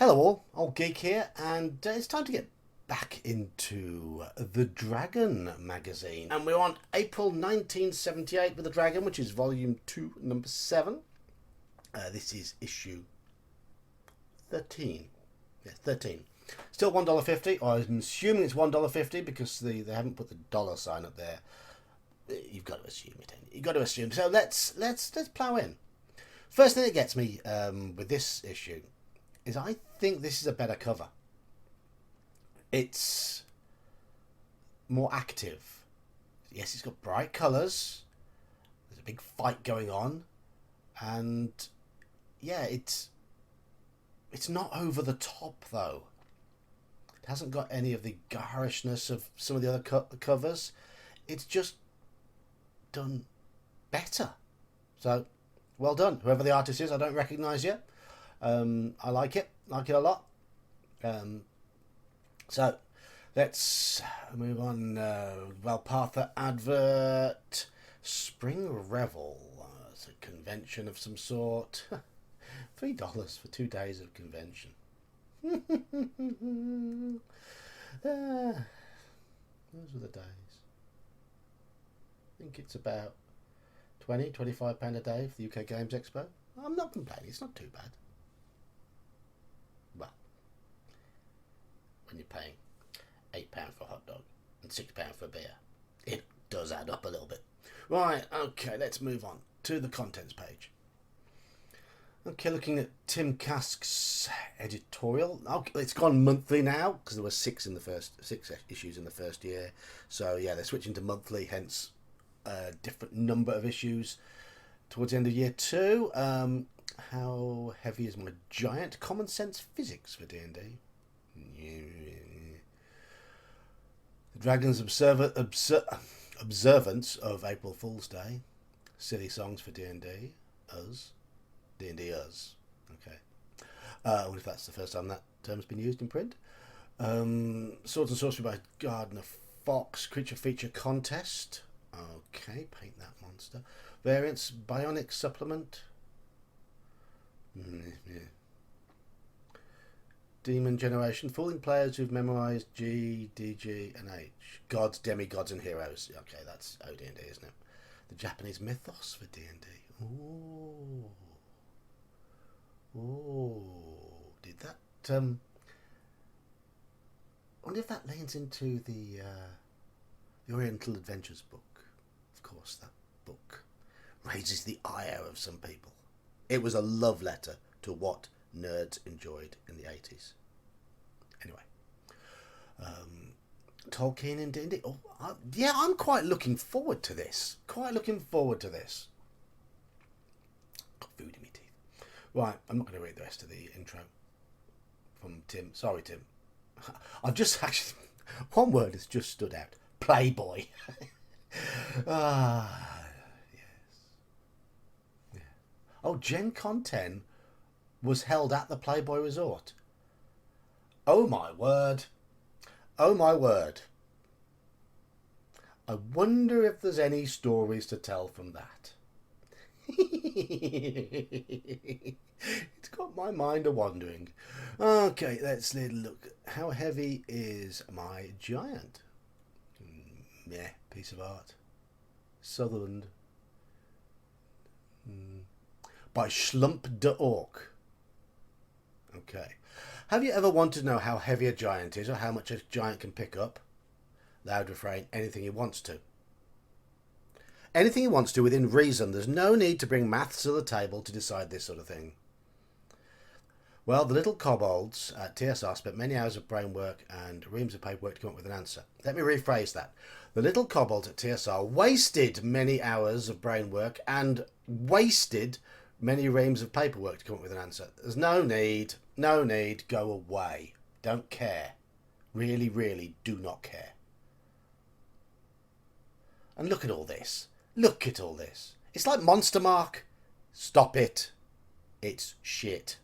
Hello all, Old Geek here, and it's time to get back into The Dragon magazine. And we're on April 1978 with The Dragon, which is volume 2, number 7. This is issue 13. Yeah, 13. Still $1.50, or I'm assuming it's $1.50 because they haven't put the dollar sign up there. You've got to assume it, ain't you? You've got to assume. So let's plow in. First thing that gets me with this issue is I think this is a better cover. It's more active. Yes, it's got bright colours. There's a big fight going on, and yeah, it's not over the top though. It hasn't got any of the garishness of some of the other covers. It's just done better. So, well done, whoever the artist is. I don't recognise yet. I like it a lot. So let's move on. Valpartha advert, Spring Revel. It's a convention of some sort. $3 for 2 days of convention. Those were the days. I think it's about £25 a day for the UK Games Expo. I'm not complaining, it's not too bad. Well, when you're paying £8 for a hot dog and £6 for a beer, it does add up a little bit. Right, okay, let's move on to the contents page. Okay, looking at Tim Kask's editorial. Okay, it's gone monthly now because there were six issues in the first year. So yeah, they're switching to monthly, hence a different number of issues towards the end of year 2. How heavy is my giant? Common sense physics for D&D. The Dragon's observance of April Fool's Day. Silly songs for D&D. Us. D&D us. Okay. I wonder if that's the first time that term's been used in print. Swords and Sorcery by Gardner Fox. Creature feature contest. Okay, paint that monster. Variants, Bionic supplement. Yeah. Demon generation, fooling players who've memorised G, DG, and H. Gods, demigods, and heroes. Okay, that's OD&D, isn't it? The Japanese mythos for D&D. Ooh. Ooh. Did that? I wonder if that leans into the Oriental Adventures book. Of course, that book raises the ire of some people. It was a love letter to what nerds enjoyed in the 80s. Anyway, Tolkien in D&D. Oh, yeah, I'm quite looking forward to this. Got food in my teeth. Right, I'm not going to read the rest of the intro from Tim. Sorry, Tim. I've just actually... One word has just stood out. Playboy. Yes. Yeah. Oh, Gen Con 10 was held at the Playboy Resort. Oh my word. Oh my word. I wonder if there's any stories to tell from that. It's got my mind a-wandering. Okay, let's look. How heavy is my giant? Meh, piece of art. Sutherland. By Schlump de Ork. Okay. Have you ever wanted to know how heavy a giant is or how much a giant can pick up? Loud refrain, anything he wants to. Anything he wants to within reason. There's no need to bring maths to the table to decide this sort of thing. Well, the little kobolds at TSR spent many hours of brain work and reams of paperwork to come up with an answer. Let me rephrase that. The little kobolds at TSR wasted many hours of brain work and wasted many reams of paperwork to come up with an answer. There's no need, go away. Don't care. Really, really do not care. And look at all this. It's like Monster Mark. Stop it. It's shit.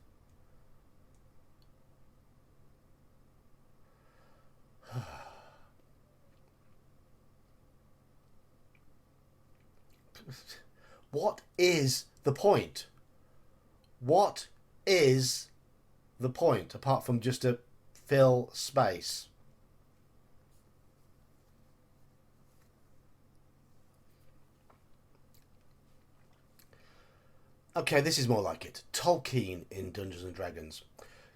What is the point? What is the point apart from just to fill space? Okay, this is more like it. Tolkien in Dungeons and Dragons.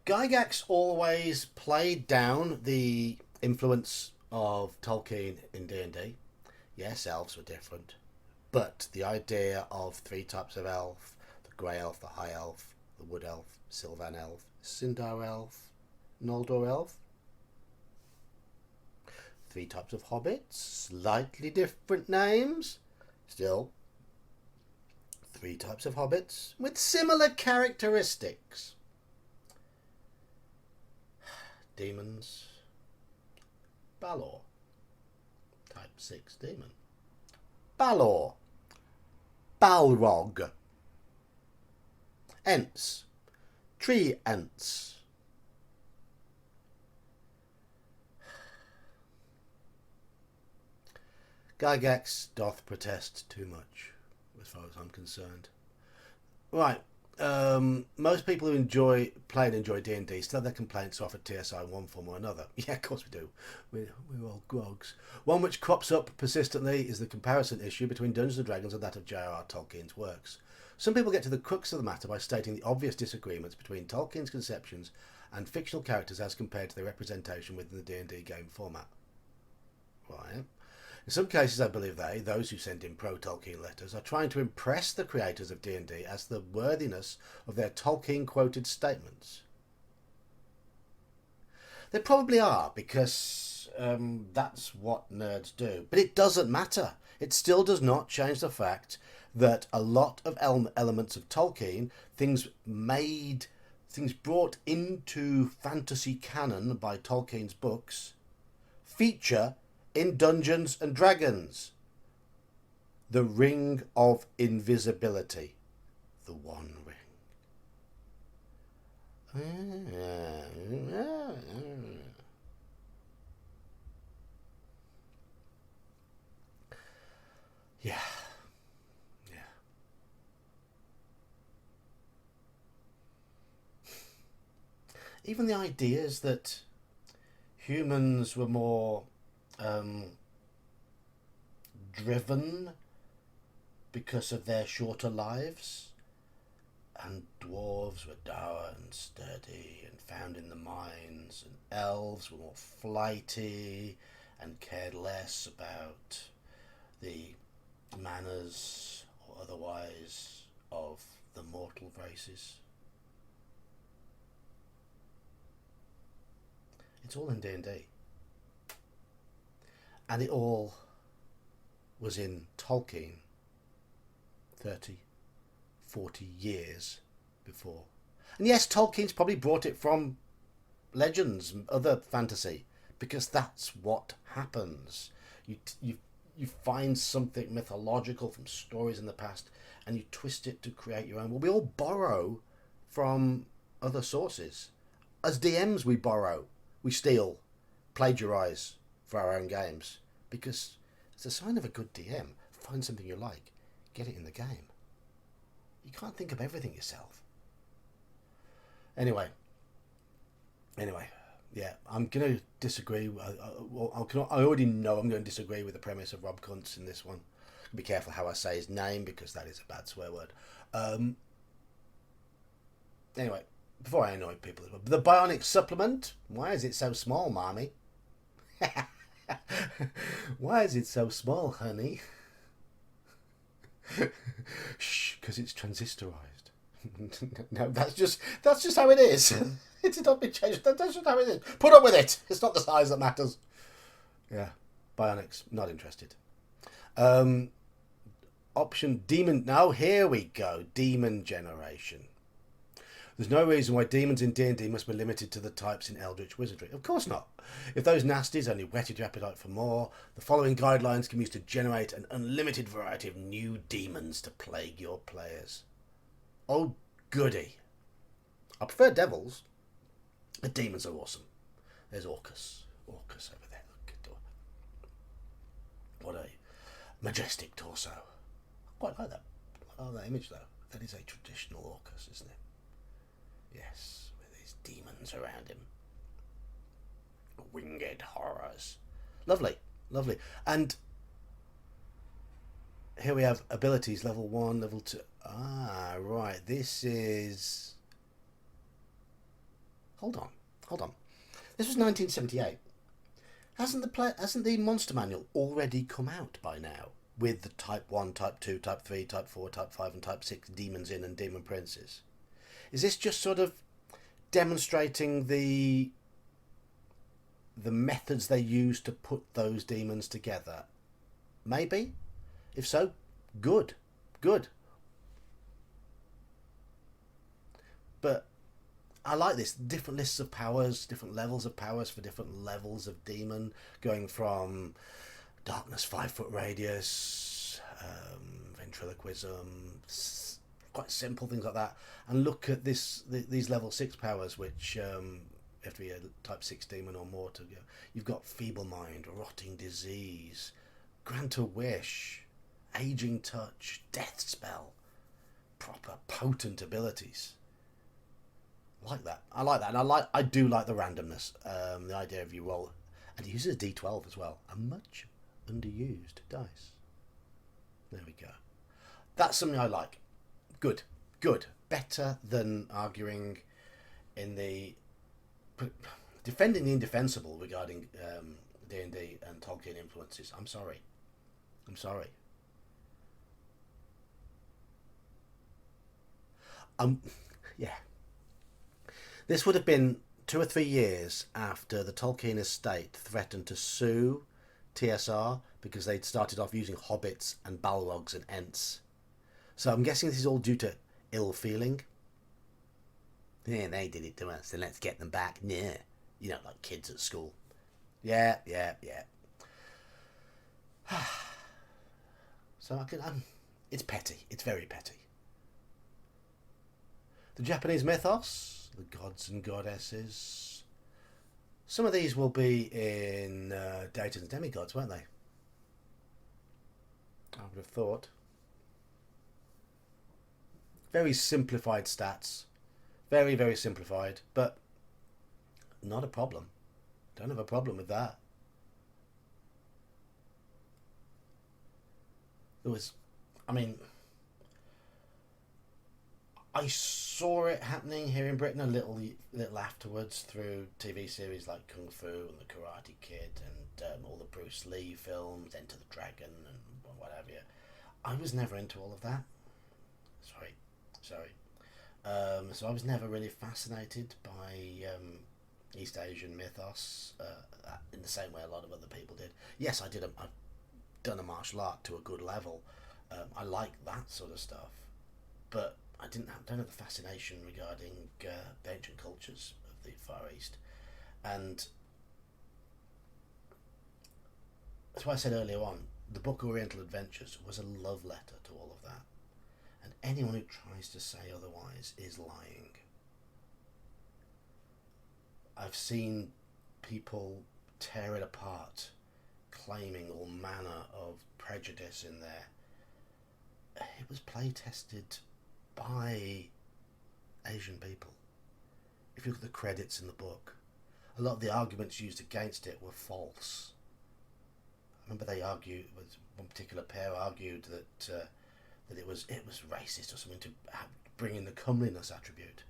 Gygax always played down the influence of Tolkien in D&D. Yes, elves were different, but the idea of three types of elf, the grey elf, the high elf, the wood elf, Sylvan elf, Sindar elf, Noldor elf, three types of hobbits, slightly different names, still three types of hobbits with similar characteristics. Demons, Balor, type 6 demon. Balor, Balrog. Ents, tree ents. Gygax doth protest too much, as far as I'm concerned. Right, most people who enjoy D&D still have their complaints off at TSI in one form or another. Yeah, of course we do. We're all grogs. One which crops up persistently is the comparison issue between Dungeons & Dragons and that of J.R.R. Tolkien's works. Some people get to the crux of the matter by stating the obvious disagreements between Tolkien's conceptions and fictional characters as compared to their representation within the D&D game format. Right. In some cases, I believe those who send in pro-Tolkien letters, are trying to impress the creators of D&D as to the worthiness of their Tolkien-quoted statements. They probably are, because that's what nerds do. But it doesn't matter. It still does not change the fact that a lot of elements of Tolkien, things brought into fantasy canon by Tolkien's books, feature in Dungeons and Dragons. The Ring of Invisibility. The One Ring. Yeah. Even the ideas that humans were more driven because of their shorter lives, and dwarves were dour and sturdy and found in the mines, and elves were more flighty and cared less about the manners or otherwise of the mortal races. It's all in D&D. And it all was in Tolkien 30, 40 years before. And yes, Tolkien's probably brought it from legends and other fantasy, because that's what happens. You find something mythological from stories in the past and you twist it to create your own. Well, we all borrow from other sources. As DMs, we borrow, we steal, plagiarize for our own games, because it's a sign of a good DM. Find something you like, get it in the game. You can't think of everything yourself. Anyway, yeah, I'm going to disagree. I already know I'm going to disagree with the premise of Rob Kuntz in this one. Be careful how I say his name, because that is a bad swear word. Anyway, before I annoy people, the bionic supplement. Why is it so small, Mommy? Why is it so small, honey? Shh, because it's transistorized. No, that's just how it is. It's not been changed. That's just how it is. Put up with it. It's not the size that matters. Yeah, bionics, not interested. Option demon. Now here we go. Demon generation. There's no reason why demons in D&D must be limited to the types in Eldritch Wizardry. Of course not. If those nasties only whetted your appetite for more, the following guidelines can be used to generate an unlimited variety of new demons to plague your players. Oh, goody. I prefer devils, but demons are awesome. There's Orcus. Orcus over there. Look at what a majestic torso. I quite like that. I like that image, though. That is a traditional Orcus, isn't it? Yes, with his demon dragons around him. Winged horrors. Lovely, lovely. And here we have abilities, level 1, level 2. Ah, right. This is... Hold on. This was 1978. Hasn't the Monster Manual already come out by now? With the Type 1, Type 2, Type 3, Type 4, Type 5 and Type 6 demons in and demon princes? Is this just sort of demonstrating the methods they use to put those demons together? Maybe? If so, good. But I like this. Different lists of powers, different levels of powers for different levels of demon, going from darkness 5-foot radius, ventriloquism, quite simple things like that. And look at these level 6 powers, which have to be a type 6 demon or more to go. You've got feeble mind, rotting disease, grant a wish, aging touch, death spell. Proper potent abilities. Like that. I like that. And I do like the randomness. The idea of you roll, and it uses a D12 as well. A much underused dice. There we go. That's something I like. Good. Better than arguing in the defending the indefensible regarding D&D and Tolkien influences. I'm sorry. Yeah. This would have been 2 or 3 years after the Tolkien estate threatened to sue TSR because they'd started off using hobbits and balrogs and ents. So I'm guessing this is all due to ill feeling. Yeah, they did it to us, so let's get them back. Yeah. You know, like kids at school. Yeah. So it's petty. It's very petty. The Japanese mythos, the gods and goddesses. Some of these will be in Deities and Demigods, won't they? I would have thought. Very simplified stats. Very, very simplified, but not a problem. Don't have a problem with that. There was, I saw it happening here in Britain a little afterwards through TV series like Kung Fu and The Karate Kid and all the Bruce Lee films, Enter the Dragon and what have you. I was never into all of that. Sorry. So I was never really fascinated by East Asian mythos in the same way a lot of other people did. Yes, I've done a martial art to a good level. I like that sort of stuff, but I don't have the fascination regarding the ancient cultures of the Far East. And that's why I said earlier on, the book Oriental Adventures was a love letter to all of that. And anyone who tries to say otherwise is lying. I've seen people tear it apart, claiming all manner of prejudice in there. It was play tested by Asian people. If you look at the credits in the book, a lot of the arguments used against it were false. I remember one particular pair argued that it was racist or something to bring in the comeliness attribute.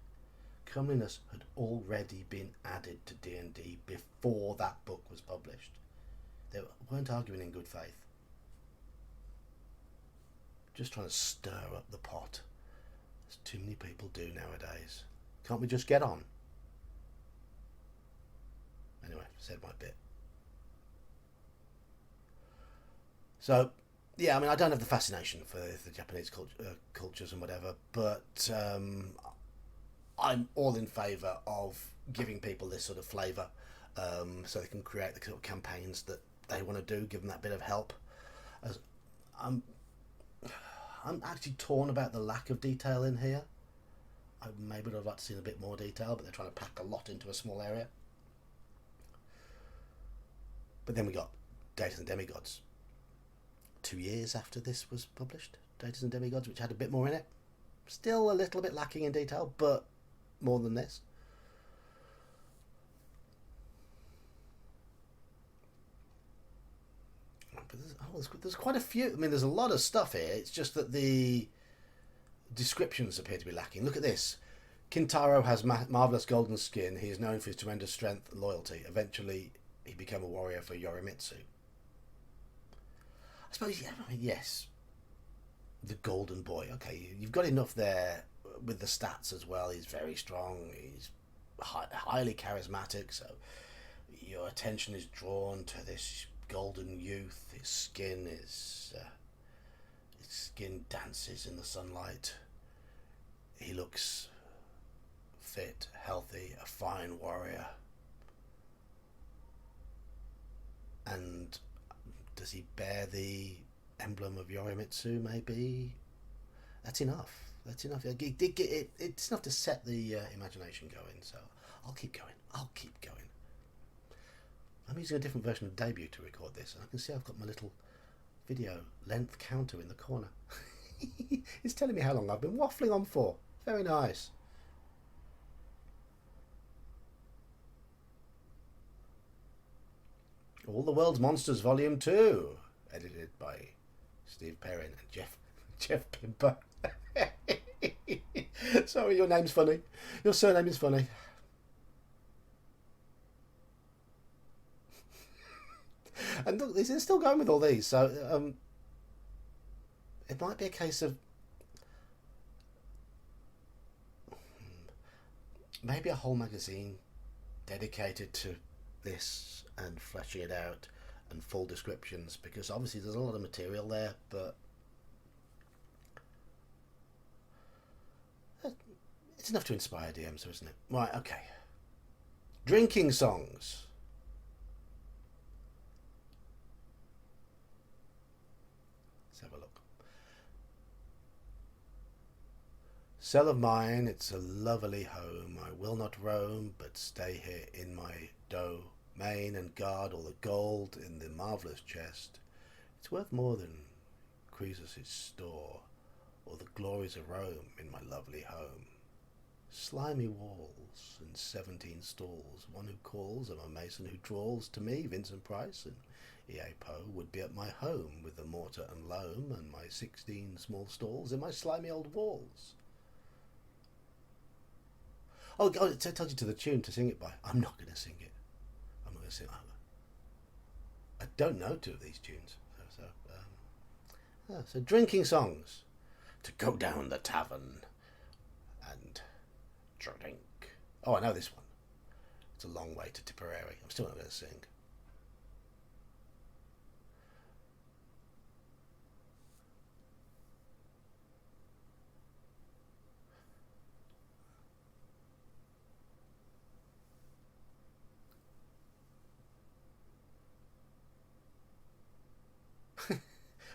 Comeliness had already been added to D&D before that book was published. They weren't arguing in good faith. Just trying to stir up the pot. As too many people do nowadays. Can't we just get on? Anyway, said my bit. So, yeah, I don't have the fascination for the Japanese cultures and whatever, but I'm all in favour of giving people this sort of flavour so they can create the sort of campaigns that they want to do, give them that bit of help. I'm actually torn about the lack of detail in here. I maybe would have liked to see a bit more detail, but they're trying to pack a lot into a small area. But then we got Deities and Demigods. 2 years after this was published, Deities and Demigods, which had a bit more in it. Still a little bit lacking in detail, but more than this. Oh, there's quite a few. I mean, there's a lot of stuff here. It's just that the descriptions appear to be lacking. Look at this. Kintaro has marvelous golden skin. He is known for his tremendous strength and loyalty. Eventually, he became a warrior for Yorimitsu. I suppose, yeah, I mean, yes, the golden boy. Okay, you've got enough there with the stats as well. He's very strong. He's highly charismatic, so your attention is drawn to this golden youth. His skin dances in the sunlight. He looks fit, healthy, a fine warrior. And does he bear the emblem of Yorimitsu, maybe? That's enough. It's enough to set the imagination going, so I'll keep going. I'm using a different version of Debut to record this, and I can see I've got my little video length counter in the corner. It's telling me how long I've been waffling on for. Very nice. All the World's Monsters Volume 2, edited by Steve Perrin and Jeff Pimper. Sorry, your name's funny. Your surname is funny. And look, they're still going with all these, so it might be a case of maybe a whole magazine dedicated to this and fleshing it out and full descriptions, because obviously there's a lot of material there, but it's enough to inspire DMs, isn't it? Right, okay. Drinking songs. Let's have a look. Cell of mine, it's a lovely home. I will not roam, but stay here in my domain and guard all the gold in the marvellous chest. It's worth more than Croesus' store, or the glories of Rome in my lovely home. Slimy walls and 17 stalls, one who calls, I'm a mason who drawls to me, Vincent Price and E.A. Poe would be at my home with the mortar and loam and my 16 small stalls in my slimy old walls. Oh, it tells you to the tune to sing it by. I'm not going to sing it. I'm not going to sing it. I don't know two of these tunes. So drinking songs. To go down the tavern and drink. Oh, I know this one. It's a long way to Tipperary. I'm still not going to sing.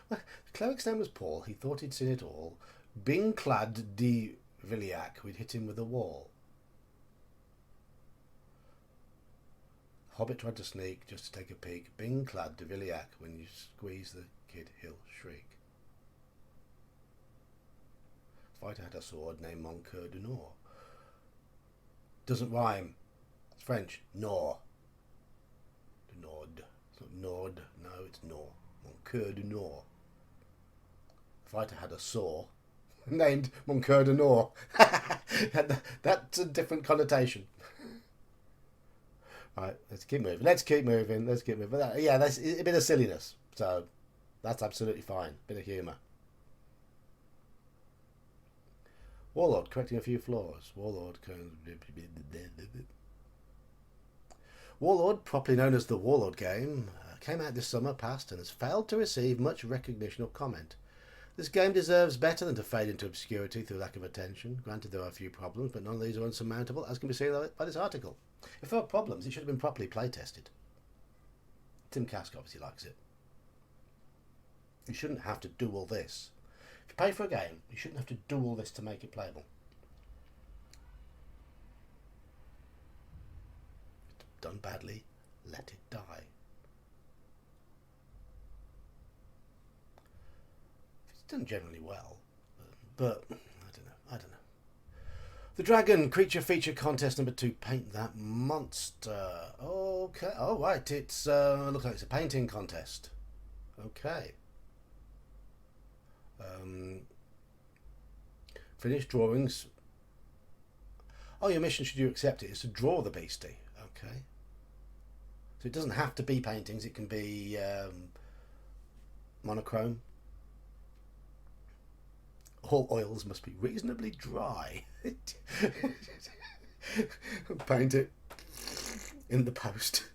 Well, the cleric's name was Paul. He thought he'd seen it all. Bing clad de Villiac, we'd hit him with a wall. Hobbit tried to sneak just to take a peek. Bing clad de Villiac, when you squeeze the kid, he'll shriek. Fighter had a sword named Moncur du Nord. Doesn't rhyme. It's French. Nord. Du Nord. It's not Nord. No, it's Nord. Moncur du Nord. Fighter had a saw named Moncur du Nord. That's a different connotation. Right, let's keep moving. But yeah, that's a bit of silliness. So that's absolutely fine. Bit of humour. Warlord correcting a few flaws. Warlord, properly known as the Warlord game, came out this summer past and has failed to receive much recognition or comment. This game deserves better than to fade into obscurity through lack of attention. Granted, there are a few problems, but none of these are unsurmountable, as can be seen by this article. If there are problems, it should have been properly play-tested. Tim Kask obviously likes it. You shouldn't have to do all this. If you pay for a game, you shouldn't have to do all this to make it playable. If it's done badly, let it die. Done generally well, but I don't know. The Dragon Creature Feature Contest number 2. Paint that monster. Okay. Oh right, it's looks like it's a painting contest. Okay. Finished drawings. Oh, your mission, should you accept it, is to draw the beastie. Okay. So it doesn't have to be paintings. It can be monochrome. All oils must be reasonably dry. Paint it in the post.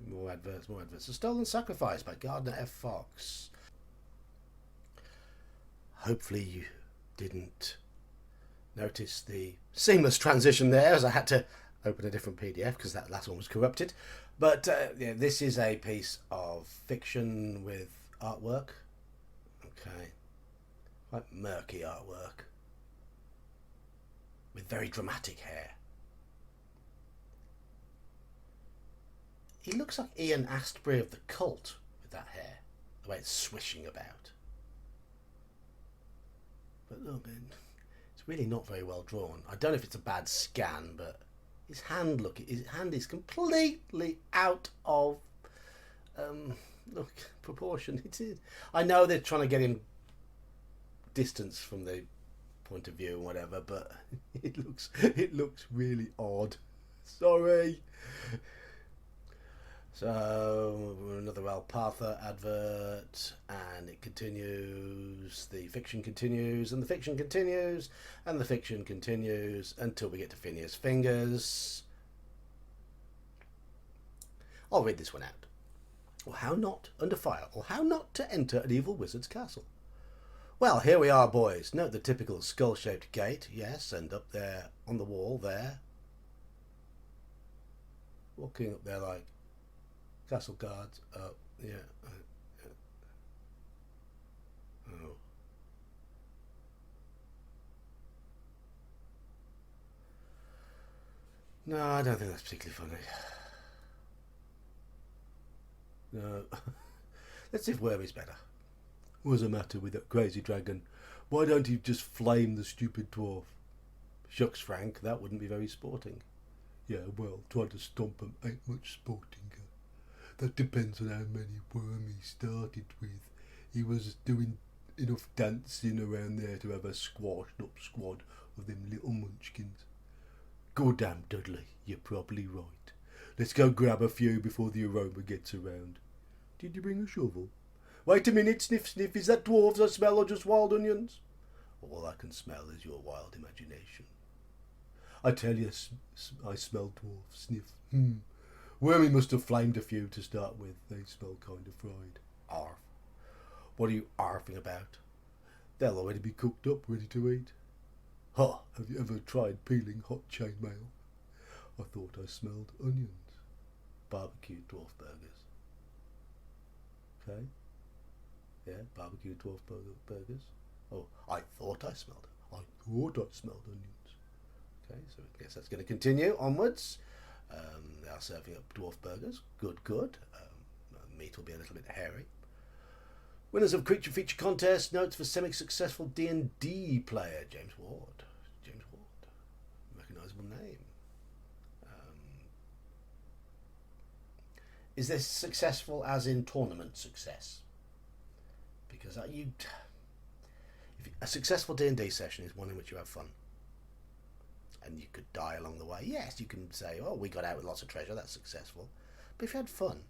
More adverts, more adverts. A Stolen Sacrifice by Gardner F. Fox. Hopefully you didn't notice the seamless transition there, as I had to open a different PDF because that last one was corrupted. But yeah, this is a piece of fiction with artwork. Okay. Quite murky artwork. With very dramatic hair. He looks like Ian Astbury of the Cult with that hair. The way it's swishing about. But look, it's really not very well drawn. I don't know if it's a bad scan, but his hand is completely out of proportion. It is. I know they're trying to get him distance from the point of view and whatever, but it looks really odd. Sorry. So another Alpatha advert, and it continues. The fiction continues, and the fiction continues, and the fiction continues until we get to Phineas Fingers. I'll read this one out. Or how not under fire, or how not to enter an evil wizard's castle. Well, here we are, boys. Note the typical skull-shaped gate, yes, and up there on the wall there. Walking up there like castle guards. Oh, yeah. Oh. No, I don't think that's particularly funny. No. Let's see if Wormy's better. What's the matter with that crazy dragon? Why don't he just flame the stupid dwarf? Shucks, Frank, that wouldn't be very sporting. Yeah, well, trying to stomp him ain't much sporting. That depends on how many worm he started with. He was doing enough dancing around there to have a squashed up squad of them little munchkins. Goddamn, Dudley, you're probably right. Let's go grab a few before the aroma gets around. Did you bring a shovel? Wait a minute, sniff, sniff. Is that dwarves I smell or just wild onions? All I can smell is your wild imagination. I tell you, I smell dwarves. Sniff. Wormy must have flamed a few to start with. They smell kind of fried. Arf. What are you arfing about? They'll already be cooked up, ready to eat. Ha! Have you ever tried peeling hot chainmail? I thought I smelled onions. Barbecued dwarf burgers. Okay? Yeah, barbecued dwarf burgers. Oh, I thought I smelled it. I thought I smelled onions. Okay, so I guess that's going to continue onwards. They are serving up dwarf burgers. Good, good. Meat will be a little bit hairy. Winners of Creature Feature Contest. Notes for semi-successful D&D player. James Ward. James Ward. Recognisable name. Is this successful as in tournament success? Because a successful D&D session is one in which you have fun. And you could die along the way. Yes, you can say, oh, we got out with lots of treasure, that's successful. But if you had fun,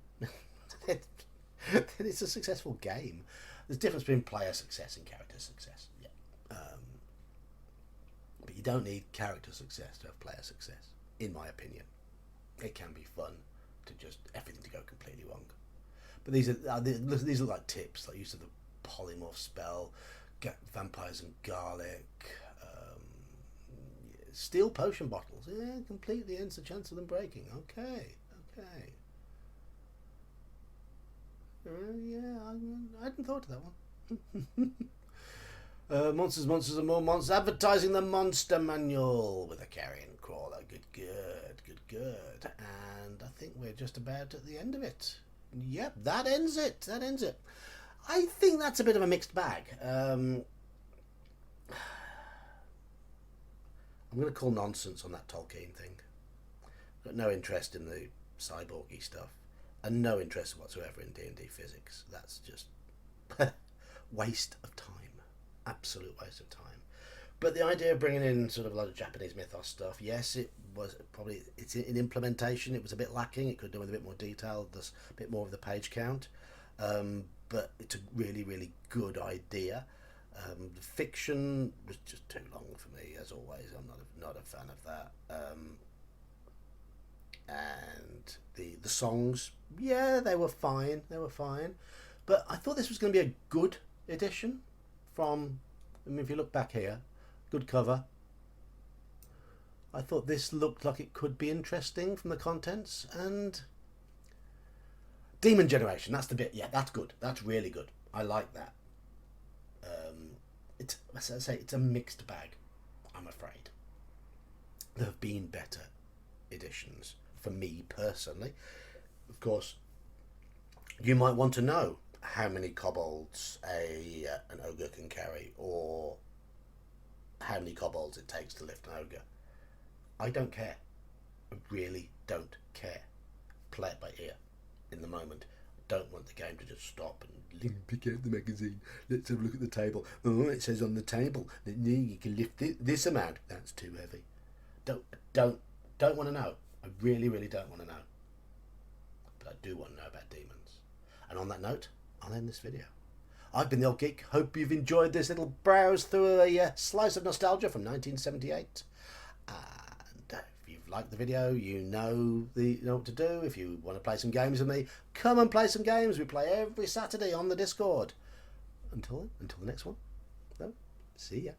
then it's a successful game. There's a difference between player success and character success. Yeah. But you don't need character success to have player success, in my opinion. It can be fun to just everything to go completely wrong. But these are like tips, like use of the polymorph spell, get vampires and garlic, steel potion bottles. Yeah, completely ends the chance of them breaking. Okay. Yeah, I hadn't thought of that one. Monsters and more monsters. Advertising the Monster Manual with a carrion crawler. Good. And I think we're just about at the end of it. Yep, that ends it. I think that's a bit of a mixed bag. I'm going to call nonsense on that Tolkien thing. Got no interest in the cyborgy stuff, and no interest whatsoever in D&D physics. That's just waste of time. Absolute waste of time. But the idea of bringing in sort of a lot of Japanese mythos stuff, yes, it was probably, it's in implementation, it was a bit lacking. It could do with a bit more detail, there's a bit more of the page count. But it's a really, really good idea. The fiction was just too long for me, as always. I'm not a fan of that. And the songs, yeah, they were fine. But I thought this was going to be a good edition from, I mean, if you look back here, good cover. I thought this looked like it could be interesting from the contents. And Demon Generation, that's the bit, yeah, that's good. That's really good. I like that. It's, as I say, it's a mixed bag, I'm afraid. There have been better editions for me personally. Of course, you might want to know how many kobolds an ogre can carry, or how many kobolds it takes to lift an ogre. I don't care. I really don't care. Play it by ear in the moment. I don't want the game to just stop and pick out the magazine. Let's have a look at the table. Oh, it says on the table that you can lift this amount. That's too heavy. Don't want to know. I really, really don't want to know. But I do want to know about demons. And on that note, I'll end this video. I've been the Old Geek. Hope you've enjoyed this little browse through a slice of nostalgia from 1978. And if you've liked the video, you know what to do. If you want to play some games with me, come and play some games. We play every Saturday on the Discord. Until the next one. So, see ya.